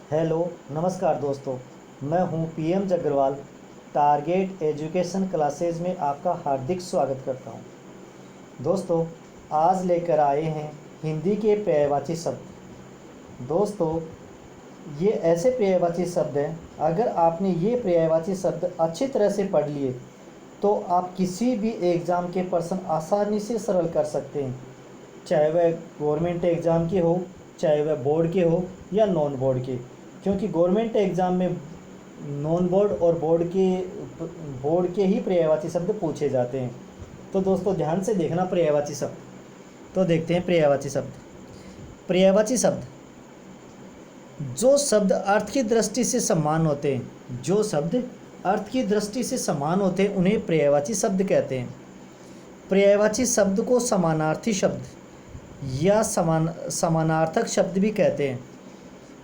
Hello नमस्कार दोस्तों। मैं हूं पीएम जग्रवाल। टारगेट एजुकेशन क्लासेस में आपका हार्दिक स्वागत करता हूं। दोस्तों, आज लेकर आए हैं हिंदी के पर्यायवाची शब्द। दोस्तों, ये ऐसे पर्यायवाची शब्द हैं, अगर आपने ये पर्यायवाची शब्द अच्छी तरह से पढ़ लिए तो आप किसी भी एग्ज़ाम के प्रश्न आसानी से सरल कर सकते हैं, चाहे वह गवर्नमेंट एग्ज़ाम के हो, चाहे वह बोर्ड के हो या नॉन बोर्ड के। क्योंकि गवर्नमेंट एग्ज़ाम में नॉन बोर्ड और बोर्ड के ही पर्यायवाची शब्द पूछे जाते हैं। तो दोस्तों ध्यान से देखना पर्यायवाची शब्द। तो देखते हैं पर्यायवाची शब्द। पर्यायवाची शब्द जो शब्द अर्थ की दृष्टि से समान होते हैं, जो शब्द अर्थ की दृष्टि से समान होते हैं उन्हें पर्यायवाची शब्द कहते हैं। पर्यायवाची शब्द को समानार्थी शब्द या समानार्थक शब्द भी कहते हैं।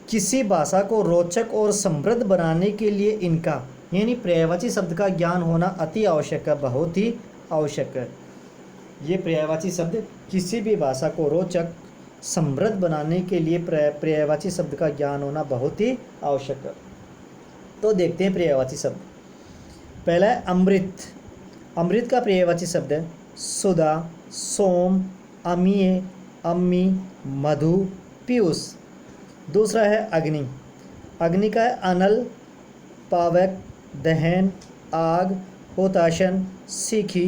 किसी भाषा को रोचक और समृद्ध बनाने के लिए इनका यानी पर्यायवाची शब्द का ज्ञान होना अति आवश्यक है, बहुत ही आवश्यक है। ये पर्यायवाची शब्द किसी भी भाषा को रोचक समृद्ध बनाने के लिए पर्यायवाची शब्द का ज्ञान होना बहुत ही आवश्यक है। तो देखते हैं पर्यायवाची शब्द। पहला है अमृत। अमृत का पर्यायवाची शब्द है सुधा, सोम, अमीय, अम्मी, मधु, पीयूष। दूसरा है अग्नि। अग्नि का है अनल, पावक, दहन, आग, हुताशन, सीखी,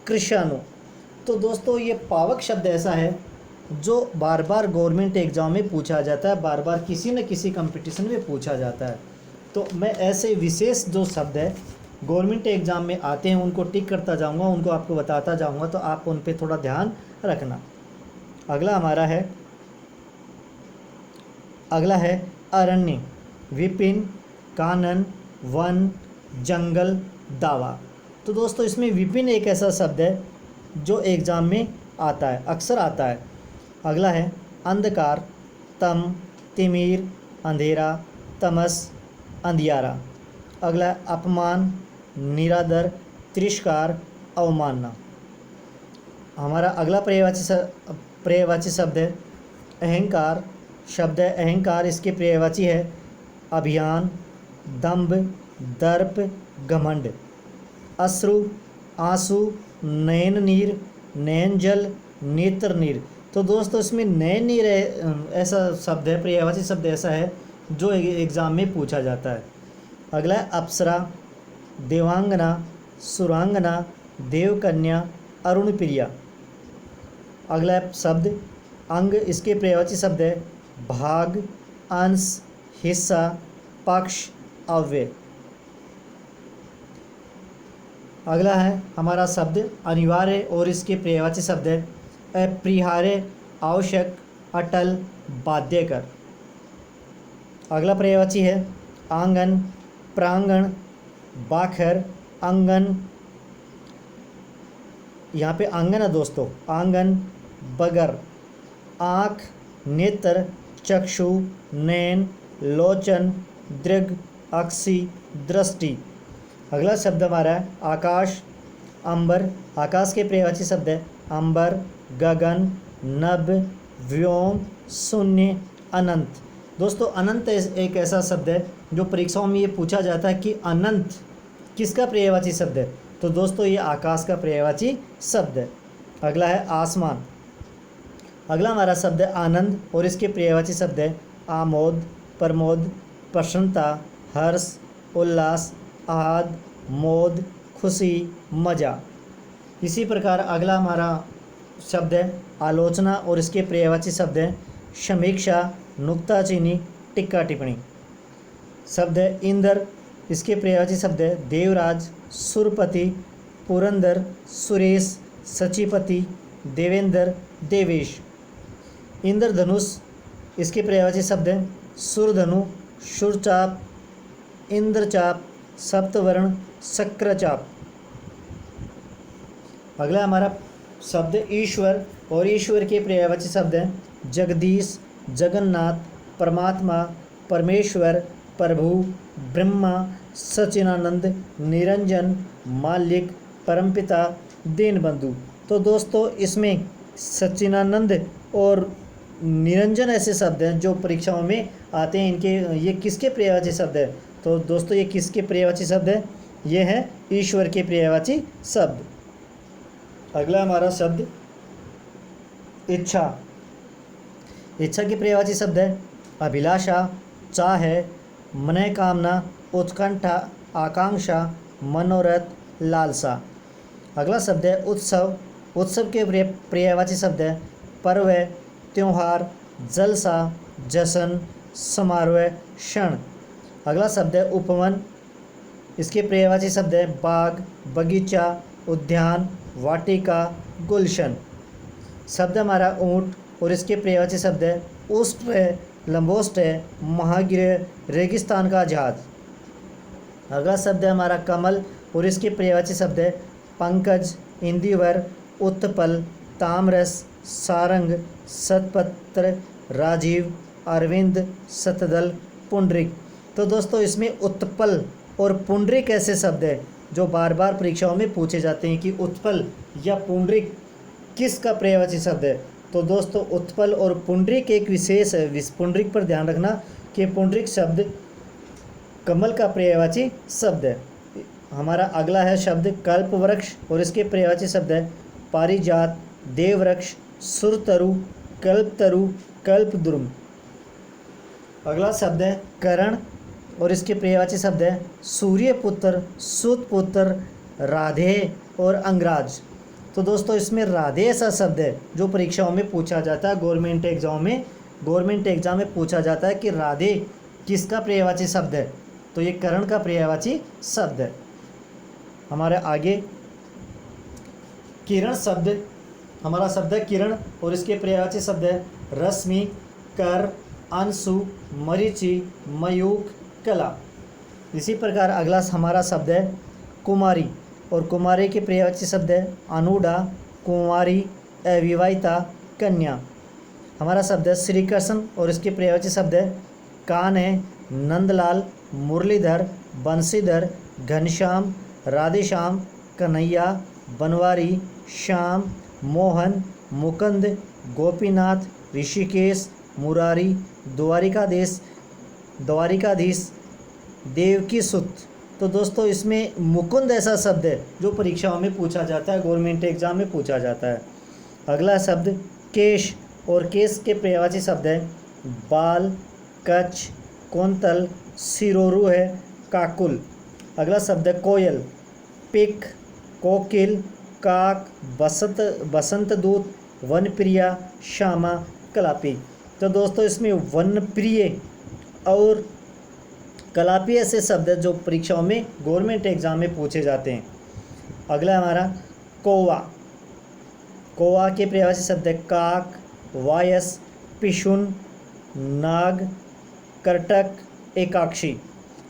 कृषाणु। तो दोस्तों ये पावक शब्द ऐसा है जो बार बार गवर्नमेंट एग्ज़ाम में पूछा जाता है, बार बार किसी न किसी कंपटीशन में पूछा जाता है। तो मैं ऐसे विशेष जो शब्द है गवर्नमेंट एग्ज़ाम में आते हैं उनको टिक करता जाऊंगा, उनको आपको बताता जाऊंगा, तो आप उन पे थोड़ा ध्यान रखना। अगला है अरण्य। विपिन, कानन, वन, जंगल, दावा। तो दोस्तों इसमें विपिन एक ऐसा शब्द है जो एग्ज़ाम में आता है, अक्सर आता है। अगला है अंधकार। तम, तिमिर, अंधेरा, तमस, अंधियारा। अगला है अपमान, निरादर, तिरस्कार, अवमानना। हमारा अगला पर्यायवाची शब्द है अहंकार। शब्द है अहंकार, इसके पर्यायवाची है अभियान, दंभ, दर्प, घमंड। अश्रु, आंसू, नयन नीर, नयन जल, नेत्र नीर। तो दोस्तों इसमें नयन नीर ऐसा शब्द है, पर्यायवाची शब्द ऐसा है जो एग्ज़ाम में पूछा जाता है। अगला है अप्सरा, देवांगना, सुरांगना, देवकन्या, अरुण प्रिया। अगला है शब्द अंग। इसके पर्यायवाची शब्द है भाग, अंश, हिस्सा, पक्ष, अव्यय। अगला है हमारा शब्द अनिवार्य और इसके पर्यायवाची शब्द है अपरिहार्य, आवश्यक, अटल, बाध्यकर। अगला पर्यायवाची है आंगन, प्रांगण, बाखर, अंगन। यहाँ पे आंगन है दोस्तों, आंगन, बगर, आँख, नेत्र, चक्षु, नयन, लोचन, दृग, अक्षि, दृष्टि। अगला शब्द हमारा है आकाश, अंबर। आकाश के पर्यायवाची शब्द है अंबर, गगन, नभ, व्योम, शून्य, अनंत। दोस्तों अनंत एक ऐसा शब्द है जो परीक्षाओं में ये पूछा जाता है कि अनंत किसका पर्यायवाची शब्द है। तो दोस्तों ये आकाश का पर्यायवाची शब्द है। अगला है आसमान। अगला हमारा शब्द है आनंद और इसके पर्यायवाची शब्द है आमोद, प्रमोद, प्रसन्नता, हर्ष, उल्लास, आहत, मोद, खुशी, मज़ा। इसी प्रकार अगला हमारा शब्द है आलोचना और इसके पर्यायवाची शब्द हैं समीक्षा, नुक्ताचीनी, टिक्का टिप्पणी। शब्द है इंद्र। इसके पर्यायवाची शब्द है देवराज, सुरपति, पुरंदर, सुरेश, सचिपति, देवेंद्र, देवेश। इंद्रधनुष। इसके पर्यायवाची शब्द हैं सुरधनु, सुरचाप, इंद्रचाप, सप्तवर्ण, शक्रचाप। अगला हमारा शब्द ईश्वर और ईश्वर के पर्यायवाची शब्द हैं जगदीश, जगन्नाथ, परमात्मा, परमेश्वर, प्रभु, ब्रह्मा, सच्चिदानंद, निरंजन, मालिक, परमपिता, दीनबंधु। तो दोस्तों इसमें सच्चिदानंद और निरंजन ऐसे शब्द हैं जो परीक्षाओं में आते हैं। इनके ये किसके पर्यायवाची शब्द है? तो दोस्तों ये किसके पर्यायवाची शब्द है? ये है ईश्वर के पर्यायवाची शब्द। अगला हमारा शब्द इच्छा। इच्छा के पर्यायवाची शब्द है अभिलाषा, चाह, मनोकामना, उत्कंठा, आकांक्षा, मनोरथ, लालसा। अगला शब्द है उत्सव। उत्सव के पर्यायवाची शब्द है पर्व, त्योहार, जलसा, जश्न, समारोह, क्षण। अगला शब्द है उपवन। इसके पर्यायवाची शब्द है बाग, बगीचा, उद्यान, वाटिका, गुलशन। शब्द हमारा ऊँट और इसके पर्यायवाची शब्द है उष्ट, लंबोष्ट, महागिर, रेगिस्तान का जहाज। अगला शब्द है हमारा कमल और इसके पर्यायवाची शब्द है पंकज, इंदिवर, उत्पल, ताम्रस, सारंग, सतपत्र, राजीव, अरविंद, शतदल, पुंडरिक। तो दोस्तों इसमें उत्पल और पुंडरिक ऐसे शब्द हैं जो बार बार परीक्षाओं में पूछे जाते हैं कि उत्पल या पुंडरिक किसका पर्यायवाची शब्द है। तो दोस्तों उत्पल और पुंडरिक एक विशेष है। पुंडरिक पर ध्यान रखना कि पुंडरिक शब्द कमल का पर्यायवाची शब्द है। हमारा अगला है शब्द कल्पवृक्ष और इसके पर्यायवाची शब्द है पारिजात, देववृक्ष, सुरतरु, कल्पतरु, कल्पद्रुम। अगला शब्द है करण और इसके पर्यायवाची शब्द है सूर्यपुत्र, सुतपुत्र, राधे और अंगराज। तो दोस्तों इसमें राधे ऐसा शब्द है जो परीक्षाओं में पूछा जाता है। गवर्नमेंट एग्जाम में पूछा जाता है कि राधे किसका पर्यायवाची शब्द है। तो ये करण का पर्यायवाची शब्द है। हमारे आगे किरण शब्द, हमारा शब्द है किरण और इसके पर्यायवाची शब्द है रश्मि, कर, अंशु, मरीचि, मयूख, कला। इसी प्रकार अगला हमारा शब्द है कुमारी और कुमारी के पर्यायवाची शब्द है अनुडा, कुंवारी, अविवाहिता, कन्या। हमारा शब्द है श्री कृष्ण और इसके पर्यायवाची शब्द है कान्ह, नंदलाल, मुरलीधर, बंशीधर, घनश्याम, राधेश्याम, कन्हैया, बनवारी, श्याम, मोहन, मुकुंद, गोपीनाथ, ऋषिकेश, मुरारी, द्वारिकाधीश, देवकी सुत। तो दोस्तों इसमें मुकुंद ऐसा शब्द है जो परीक्षाओं में पूछा जाता है, गवर्नमेंट एग्जाम में पूछा जाता है। अगला शब्द केश और केश के पर्यायवाची शब्द है बाल, कच्छ, कौंतल, सिरोरु है, काकुल। अगला शब्द है कोयल, पिक, कोकिल, काक, बसंत दूत, वनप्रिया, श्यामा, कलापी। तो दोस्तों इसमें वनप्रिय और कलापी ऐसे शब्द हैं जो परीक्षाओं में गवर्नमेंट एग्जाम में पूछे जाते हैं। अगला हमारा कौवा। कौवा के पर्यायवाची शब्द है काक, वायस, पिशुन, नाग, करटक, एकाक्षी।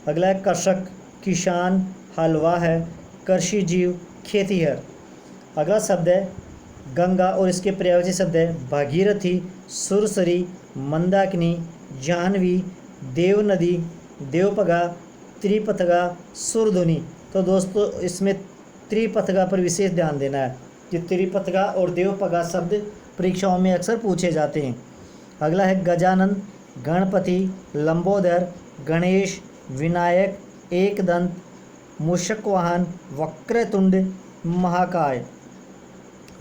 अगला है कृषक, किसान, हलवा है, कृषि जीव, खेतीहर। अगला शब्द है गंगा और इसके पर्यायवाची शब्द है भागीरथी, सुरसरी, मंदाकिनी, जाह्नवी, देवनदी, देवपगा, त्रिपथगा, सुरधुनी। तो दोस्तों इसमें त्रिपथगा पर विशेष ध्यान देना है कि त्रिपथगा और देवपगा शब्द परीक्षाओं में अक्सर पूछे जाते हैं। अगला है गजानन, गणपति, लंबोदर, गणेश, विनायक, एकदंत, मूषकवाहन, वक्रतुंड, महाकाय।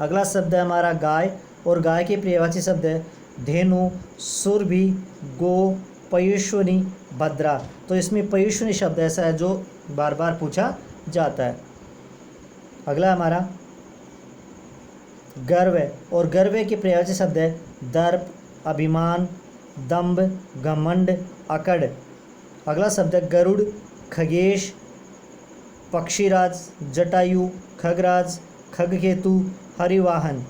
अगला शब्द है हमारा गाय और गाय के पर्यायवाची शब्द है धेनु, सुरभि, गो, पयुष्वनी, भद्रा। तो इसमें पयुष्वनी शब्द ऐसा है जो बार बार पूछा जाता है। अगला हमारा गर्व और गर्व के पर्यायवाची शब्द है दर्प, अभिमान, दंभ, घमंड, अकड़। अगला शब्द है गरुड़, खगेश, पक्षीराज, जटायु, खगराज, खगकेतु, हरिवाहन।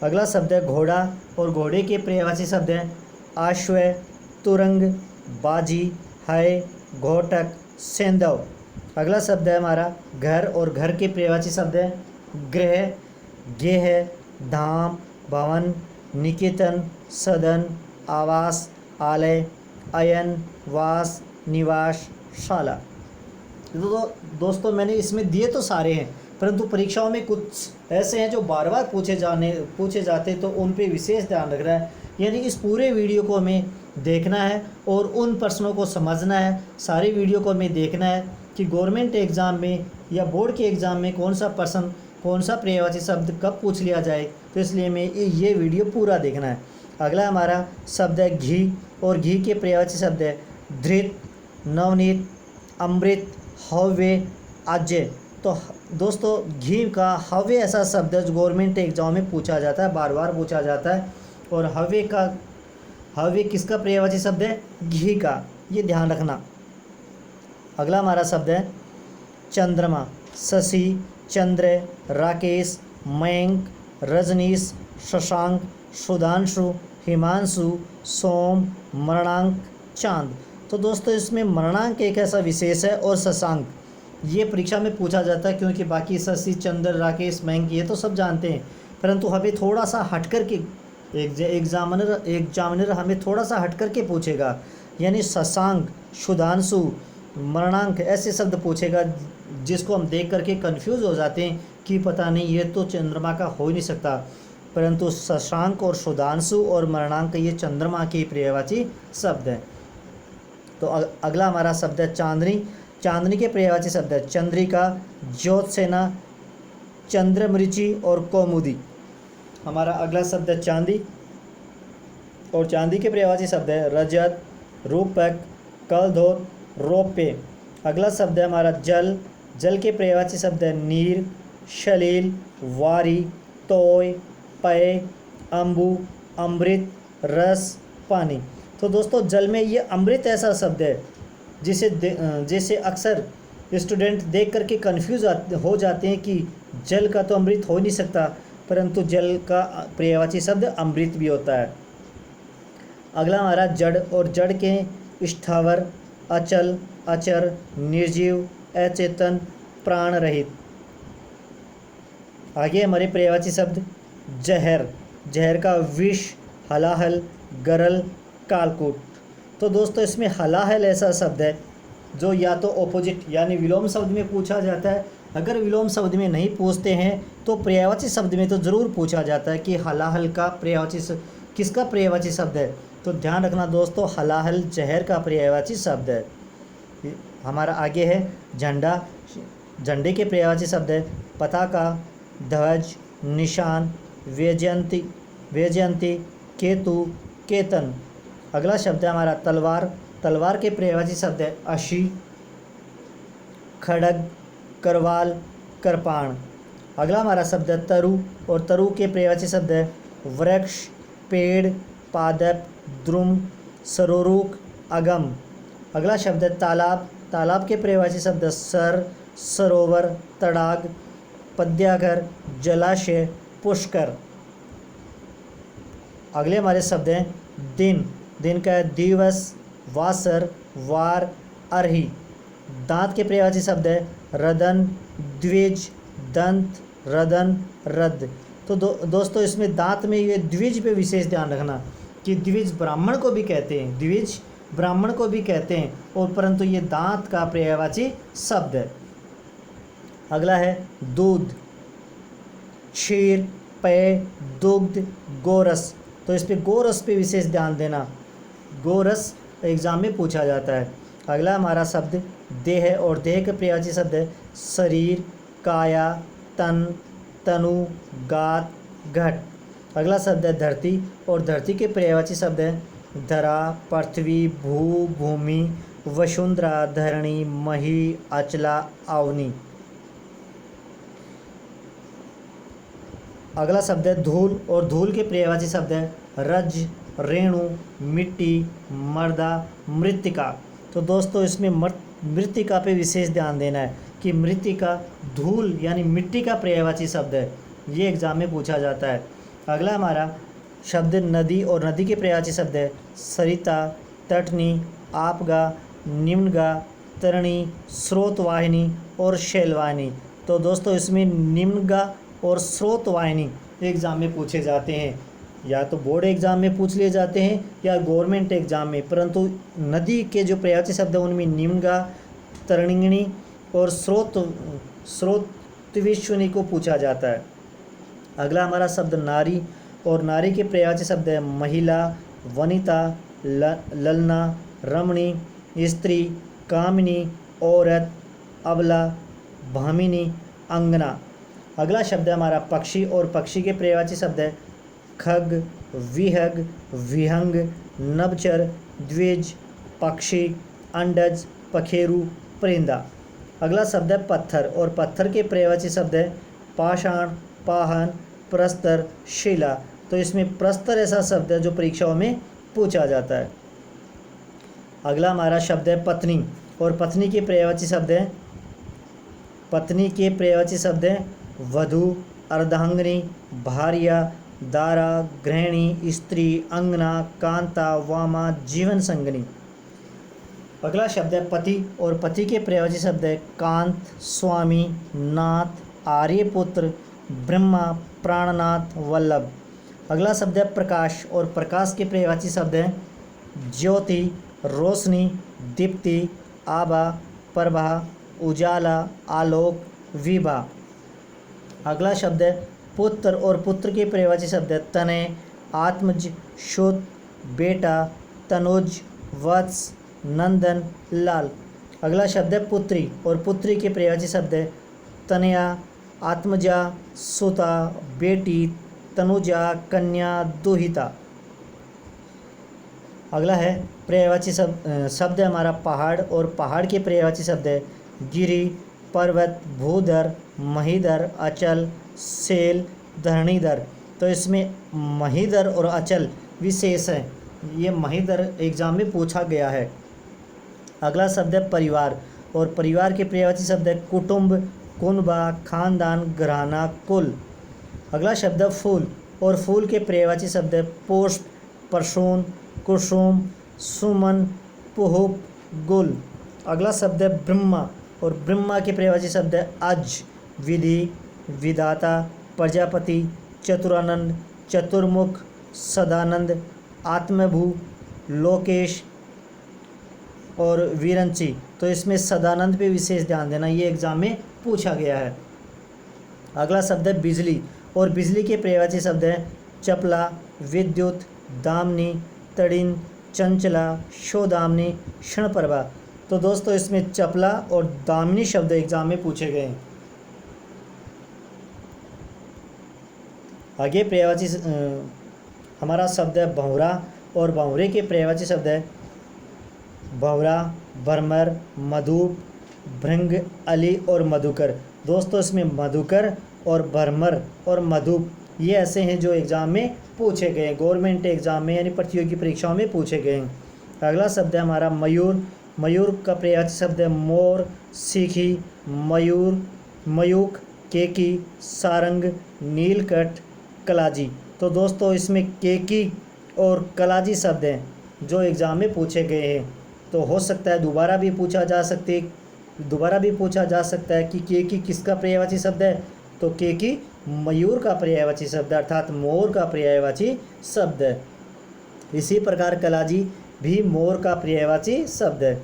अगला शब्द है घोड़ा और घोड़े के पर्यायवाची शब्द है आश्व, तुरंग, बाजी, है, घोटक, सेंधव। अगला शब्द है हमारा घर और घर के पर्यायवाची शब्द है गृह, गेह, धाम, भवन, निकेतन, सदन, आवास, आलय, अयन, वास, निवास, शाला। तो दोस्तों मैंने इसमें दिए तो सारे हैं, परंतु परीक्षाओं में कुछ ऐसे हैं जो बार बार पूछे जाते, तो उन पे विशेष ध्यान रखना है यानी इस पूरे वीडियो को हमें देखना है और उन प्रश्नों को समझना है। सारे वीडियो को हमें देखना है कि गवर्नमेंट एग्ज़ाम में या बोर्ड के एग्ज़ाम में कौन सा प्रश्न, कौन सा पर्यायवाची शब्द कब पूछ लिया जाए। तो इसलिए हमें ये वीडियो पूरा देखना है। अगला हमारा शब्द है घी, और घी के पर्यायवाची शब्द है धृत, नवनीत, अमृत, हव्य, आज्य। तो दोस्तों घी का हव्य ऐसा शब्द है जो गवर्नमेंट एग्जाम में पूछा जाता है, बार बार पूछा जाता है। और हव्य किसका पर्यायवाची शब्द है? घी का, ये ध्यान रखना। अगला हमारा शब्द है चंद्रमा, शशि, चंद्र, राकेश, मयंक, रजनीश, शशांक, सुधांशु, हिमांशु, सोम, मरणांक, चांद। तो दोस्तों इसमें मरणांक एक ऐसा विशेष है और शशांक ये परीक्षा में पूछा जाता है, क्योंकि बाकी शशि, चंद्र, राकेश, मयंक ये तो सब जानते हैं, परंतु हमें थोड़ा सा हट कर के एग्जामिनर हमें थोड़ा सा हट कर के पूछेगा, यानी शशांक, सुधांशु, मरणांक ऐसे शब्द पूछेगा जिसको हम देख करके कंफ्यूज हो जाते हैं कि पता नहीं ये तो चंद्रमा का हो ही नहीं सकता, परंतु शशांक और सुधांशु और मरणांक ये चंद्रमा के पर्यायवाची शब्द हैं। तो अगला हमारा शब्द है चांदनी। चांदनी के पर्यायवाची शब्द है चंद्रिका, ज्योत्सेना, चंद्रमृचि और कौमुदी। हमारा अगला शब्द है चांदी, और चांदी के पर्यायवाची शब्द है रजत, रूपक, कलधोत, रौप्य। अगला शब्द है हमारा जल। जल के पर्यायवाची शब्द है नीर, सलील, वारी, तोय, पेय, अम्बु, अमृत, रस, पानी। तो दोस्तों जल में ये अमृत ऐसा शब्द है जैसे अक्सर स्टूडेंट देख करके कंफ्यूज हो जाते हैं कि जल का तो अमृत हो नहीं सकता, परंतु जल का पर्यायवाची शब्द अमृत भी होता है। अगला हमारा जड़, और जड़ के स्थावर, अचल, अचर, निर्जीव, अचेतन, प्राण रहित। आगे हमारे पर्यायवाची शब्द जहर। जहर का विष, हलाहल, गरल, कालकूट। तो दोस्तों इसमें हलाहल ऐसा शब्द है जो या तो ऑपोजिट यानी विलोम शब्द में पूछा जाता है। अगर विलोम शब्द में नहीं पूछते हैं तो पर्यायवाची शब्द में तो ज़रूर पूछा जाता है कि हलाहल का पर्यायवाची किसका पर्यायवाची शब्द है। तो ध्यान रखना दोस्तों, हलाहल जहर का पर्यायवाची शब्द है। हमारा आगे है झंडा। झंडे के पर्यायवाची शब्द है पताका, ध्वज, निशान, वैजयंती, केतु, केतन। अगला शब्द है हमारा तलवार। तलवार के पर्यायवाची शब्द है अशी, खड़ग, करवाल, कृपाण। अगला हमारा शब्द है तरु, और तरु के पर्यायवाची शब्द है वृक्ष, पेड़, पादप, द्रुम, सरोरुक, अगम। अगला शब्द है तालाब। तालाब के पर्यायवाची शब्द है सर, सरोवर, तड़ाग, पद्याघर, जलाशय, पुष्कर। अगले हमारे शब्द हैं दिन। दिन का है दिवस, वासर, वार, अरही। दांत के पर्यायवाची शब्द है रदन, द्विज, दंत, रदन, रद। तो दोस्तों इसमें दांत में ये द्विज पे विशेष ध्यान रखना कि द्विज ब्राह्मण को भी कहते हैं, द्विज ब्राह्मण को भी कहते हैं, और परंतु ये दांत का पर्यायवाची शब्द है। अगला है दूध, क्षीर, पेय, दुग्ध, गोरस। तो इस पे गोरस पे विशेष ध्यान देना, गोरस एग्ज़ाम में पूछा जाता है। अगला हमारा शब्द देह, और देह का पर्यायवाची शब्द है शरीर, काया, तन, तनु, गात, घट। अगला शब्द है धरती, और धरती के पर्यायवाची शब्द है धरा, पृथ्वी, भू, भूमि, वसुंधरा, धरणी, मही, अचला, अवनी। अगला शब्द है धूल, और धूल के पर्यायवाची शब्द है रज, रेणु, मिट्टी, मर्दा, मृत्तिका। तो दोस्तों इसमें मृत्तिका पे विशेष ध्यान देना है कि मृत्तिका धूल यानी मिट्टी का पर्यायवाची शब्द है, ये एग्ज़ाम में पूछा जाता है। अगला हमारा शब्द नदी, और नदी के पर्यायवाची शब्द है सरिता, तटनी, आपगा, निम्नगा, तरणी, स्रोतवाहिनी और शैलवाहिनी। तो दोस्तों इसमें निम्नगा और स्रोतवाहिनी एग्ज़ाम में पूछे जाते हैं, या तो बोर्ड एग्ज़ाम में पूछ लिए जाते हैं या गवर्नमेंट एग्ज़ाम में, परंतु नदी के जो पर्यायवाची शब्द हैं उनमें निम्नगा, तरणिणी और स्रोतविश्वनी को पूछा जाता है। अगला हमारा शब्द नारी, और नारी के पर्यायवाची शब्द है महिला, वनिता, ललना, रमणी, स्त्री, कामिनी, औरत, अबला, भामिनी, अंगना। अगला शब्द है हमारा पक्षी, और पक्षी के पर्यायवाची शब्द है खग, विहग, विहंग, नभचर, द्विज, पक्षी, अंडज, पखेरु, परिंदा। अगला शब्द है पत्थर, और पत्थर के पर्यायवाची शब्द है पाषाण, पाहन, प्रस्तर, शिला। तो इसमें प्रस्तर ऐसा शब्द है जो परीक्षाओं में पूछा जाता है। अगला हमारा शब्द है पत्नी, और पत्नी के पर्यायवाची शब्द है वधू, अर्धांगिनी, भार्या, दारा, गृहिणी, स्त्री, अंगना, कांता, वामा, जीवन संगिनी। अगला शब्द है पति, और पति के पर्यायवाची शब्द है कांत, स्वामी, नाथ, आर्यपुत्र, ब्रह्मा, प्राणनाथ, वल्लभ। अगला शब्द है प्रकाश, और प्रकाश के पर्यायवाची शब्द है ज्योति, रोशनी, दीप्ति, आभा, प्रभा, उजाला, आलोक, विभा। अगला शब्द है पुत्र, और पुत्र के पर्यायवाची शब्द है तनय, आत्मज, शुद्ध, बेटा, तनुज, वत्स, नंदन, लाल। अगला शब्द है पुत्री, और पुत्री के पर्यायवाची शब्द है तनया, आत्मजा, सुता, बेटी, तनुजा, कन्या, दुहिता। अगला है पर्यायवाची शब्द है हमारा पहाड़, और पहाड़ के पर्यायवाची शब्द है गिरि, पर्वत, भूधर, महीधर, अचल, सेल, धरणीधर। तो इसमें महीधर और अचल विशेष हैं, ये महीधर एग्जाम में पूछा गया है। अगला शब्द है परिवार, और परिवार के पर्यायवाची शब्द है कुटुंब, कुनबा, खानदान, घराना, कुल। अगला शब्द है फूल, और फूल के पर्यायवाची शब्द है पुष्प, प्रसून, कुसुम, सुमन, पुहुप, गुल। अगला शब्द है ब्रह्मा, और ब्रह्मा के पर्यायवाची शब्द है अज, विधि, विधाता, प्रजापति, चतुरानंद, चतुर्मुख, सदानंद, आत्मभू, लोकेश और वीरंची। तो इसमें सदानंद पे विशेष ध्यान देना, ये एग्जाम में पूछा गया है। अगला शब्द है बिजली, और बिजली के पर्यायवाची शब्द है चपला, विद्युत, दामिनी, तड़िन, चंचला, शोदामिनी, क्षणप्रभा। तो दोस्तों इसमें चपला और दामिनी शब्द एग्जाम में पूछे गए हैं। आगे पर्यायवाची हमारा शब्द है भंवरा, और भंवरे के पर्यायवाची शब्द है भंवरा, भरमर, मधुप, भृंग, अली और मधुकर। दोस्तों इसमें मधुकर और भरमर और मधुप ये ऐसे हैं जो एग्ज़ाम में पूछे गए हैं, गवर्नमेंट एग्ज़ाम में यानी प्रतियोगी परीक्षाओं में पूछे गए हैं। अगला शब्द है हमारा मयूर, मयूर का पर्यायवाची शब्द है मोर, सीखी, मयूर, मयूख, केकी, सारंग, नीलकंठ, कलाजी। तो दोस्तों इसमें केकी और कलाजी शब्द हैं जो एग्ज़ाम में पूछे गए हैं। तो हो सकता है दोबारा भी पूछा जा सकता है कि केकी किसका पर्यायवाची शब्द है। तो केकी मयूर का पर्यायवाची शब्द है, अर्थात मोर का पर्यायवाची शब्द है। इसी प्रकार कलाजी भी मोर का पर्यायवाची शब्द है।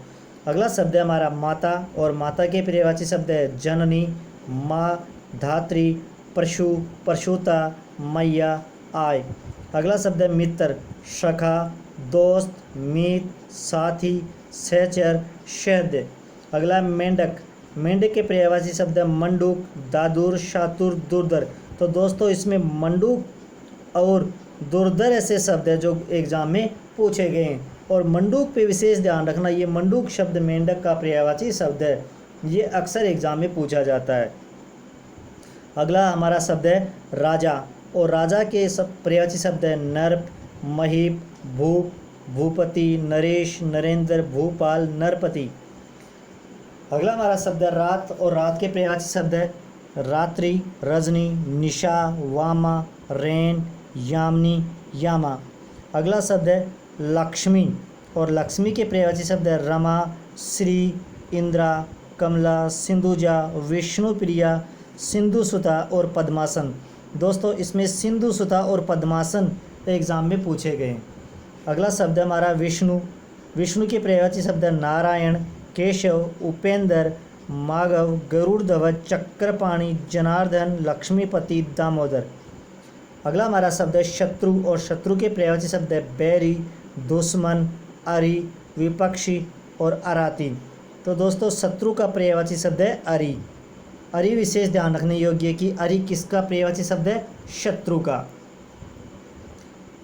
अगला शब्द है हमारा माता, और माता के पर्यायवाची शब्द है जननी, माँ, धात्री, परशु, परशुता, मैया, आय। अगला शब्द है मित्र, सखा, दोस्त, मीत, साथी, सहचर, सहृदय। अगला है मेंढक, मेंढक के पर्यायवाची शब्द है मंडूक, दादुर, शातुर, दुर्धर। तो दोस्तों इसमें मंडूक और दुर्धर ऐसे शब्द हैं जो एग्जाम में पूछे गए हैं, और मंडूक पे विशेष ध्यान रखना, ये मंडूक शब्द मेंढक का पर्यायवाची शब्द है, ये अक्सर एग्जाम में पूछा जाता है। अगला हमारा शब्द है राजा, और राजा के पर्यायवाची शब्द है नर्प, महीप, भूप, भूपति, नरेश, नरेंद्र, भूपाल, नरपति। अगला हमारा शब्द है रात, और रात के पर्यायवाची शब्द है रात्रि, रजनी, निशा, वामा, रैन, यामिनी, यामा। अगला शब्द है लक्ष्मी, और लक्ष्मी के पर्यायवाची शब्द है रमा, श्री, इंद्रा, कमला, सिंधुजा, विष्णुप्रिया, सिंधुसुता और पद्मासन। दोस्तों इसमें सिंधुसुता और पद्मासन एग्ज़ाम में पूछे गए। अगला शब्द है हमारा विष्णु, विष्णु के पर्यायवाची शब्द है नारायण, केशव, उपेंद्र, माधव, गरुड़ध्वज, चक्रपाणि, जनार्दन, लक्ष्मीपति, दामोदर। अगला हमारा शब्द है शत्रु, और शत्रु के पर्यायवाची शब्द है बैरी, दुश्मन, अरि, विपक्षी और अराती। तो दोस्तों शत्रु का पर्यायवाची शब्द है अरि। अरि विशेष ध्यान रखने योग्य है कि अरि किसका पर्यायवाची शब्द है? शत्रु का।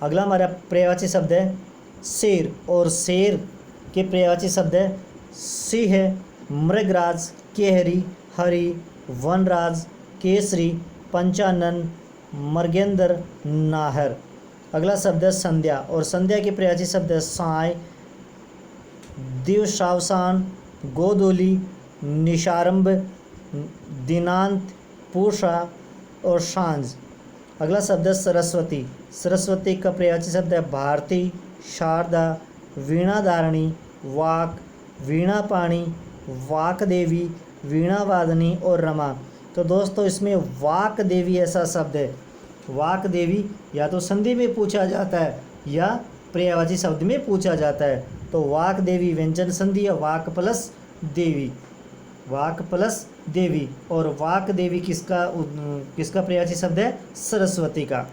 अगला हमारा पर्यायवाची शब्द है शेर, और शेर के पर्यायवाची शब्द है सिंह, मृगराज, केहरी, हरि, वनराज, केसरी, पंचानन, मर्गेंद्र, नाहर। अगला शब्द है संध्या, और संध्या के पर्यायवाची शब्द है साय, दिवसावसान, गोधूली, निशारंभ, दिनांत, पूषा और सांझ। अगला शब्द है सरस्वती। सरस्वती का पर्यायवाची शब्द है भारती, शारदा, वीणाधारणी, वाक, वीणापाणी, वाकदेवी, वीणावादनी और रमा। तो दोस्तों इसमें वाकदेवी ऐसा शब्द है। वाकदेवी या तो संधि में पूछा जाता है या पर्यायवाची शब्द में पूछा जाता है। तो वाकदेवी व्यंजन संधि है वाक प्लस देवी, वाक प्लस देवी। और वाकदेवी किसका पर्यायवाची शब्द है? सरस्वती का।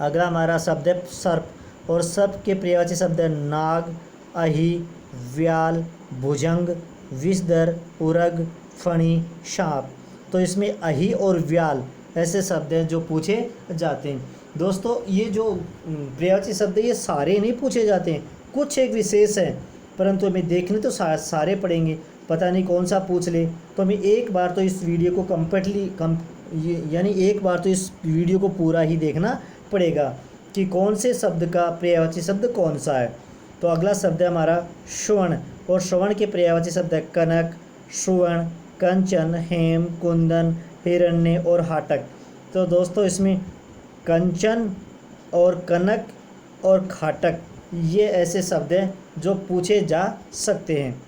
अगला हमारा शब्द है सर्प, और सर्प के पर्यायवाची शब्द है नाग, अहि, व्याल, भुजंग, विषधर, उरग, फणी, सांप। तो इसमें अहि और व्याल ऐसे शब्द हैं जो पूछे जाते हैं। दोस्तों ये जो पर्यायवाची शब्द है ये सारे नहीं पूछे जाते हैं, कुछ एक विशेष है, परंतु हमें देखने तो सारे पड़ेंगे, पता नहीं कौन सा पूछ ले। तो हमें एक बार तो इस वीडियो को यानी एक बार तो इस वीडियो को पूरा ही देखना पड़ेगा कि कौन से शब्द का पर्यायवाची शब्द कौन सा है। तो अगला शब्द है हमारा श्रवण, और श्रवण के पर्यायवाची शब्द है कनक, सुवर्ण, कंचन, हेम, कुंदन, हिरण्य और हाटक। तो दोस्तों इसमें कंचन और कनक और खाटक ये ऐसे शब्द हैं जो पूछे जा सकते हैं।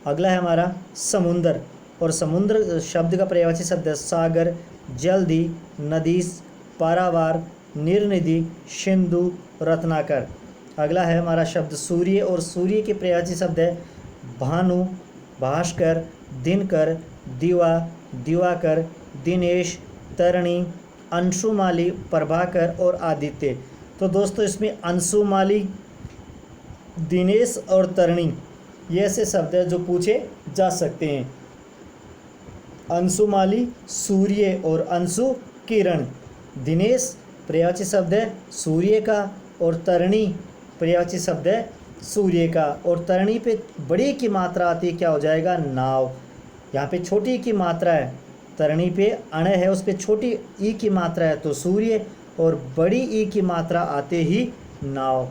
अगला है हमारा समुंदर, और समुद्र शब्द का पर्यायवाची शब्द है सागर, जल्दी, नदीस, पारावार, निर्निधि, सिंधु, रत्नाकर। अगला है हमारा शब्द सूर्य, और सूर्य के पर्यायवाची शब्द है भानु, भास्कर, दिनकर, दिवा, दिवाकर, दिनेश, तरणी, अंशुमाली, प्रभाकर और आदित्य। तो दोस्तों इसमें अंशुमाली, दिनेश और तरणी ये ऐसे शब्द हैं जो पूछे जा सकते हैं। अंशुमाली सूर्य और अंशु किरण। दिनेश पर्यायवाची शब्द है सूर्य का, और तरणी पर्यायवाची शब्द है सूर्य का। और तरणी पे बड़ी की मात्रा आती है, क्या हो जाएगा? नाव। यहाँ पे छोटी की मात्रा है, तरणी पे अण है उस पर छोटी ई की मात्रा है तो सूर्य, और बड़ी ई की मात्रा आते ही नाव।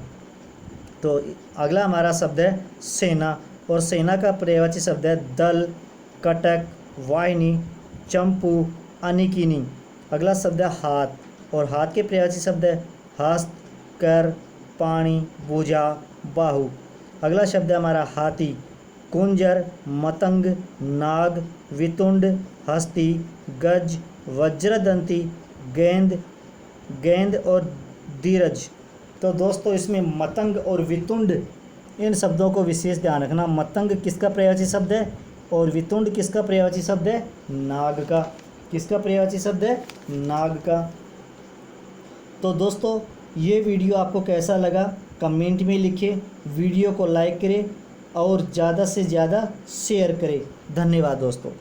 तो अगला हमारा शब्द है सेना, और सेना का पर्यायवाची शब्द है दल, कटक, वाहिनी, चंपू, अनिकिनी। अगला शब्द है हाथ, और हाथ के पर्यायवाची शब्द है हस्त, कर, पाणी, भुजा, बाहु। अगला शब्द है हमारा हाथी, कुंजर, मतंग, नाग, वितुंड, हस्ती, गज, वज्रदंती, गेंद और धीरज। तो दोस्तों इसमें मतंग और वितुंड इन शब्दों को विशेष ध्यान रखना। मतंग किसका पर्यायवाची शब्द है और वितुंड किसका पर्यायवाची शब्द है? नाग का। किसका पर्यायवाची शब्द है? नाग का। तो दोस्तों ये वीडियो आपको कैसा लगा कमेंट में लिखें, वीडियो को लाइक करें और ज़्यादा से ज़्यादा शेयर करें। धन्यवाद दोस्तों।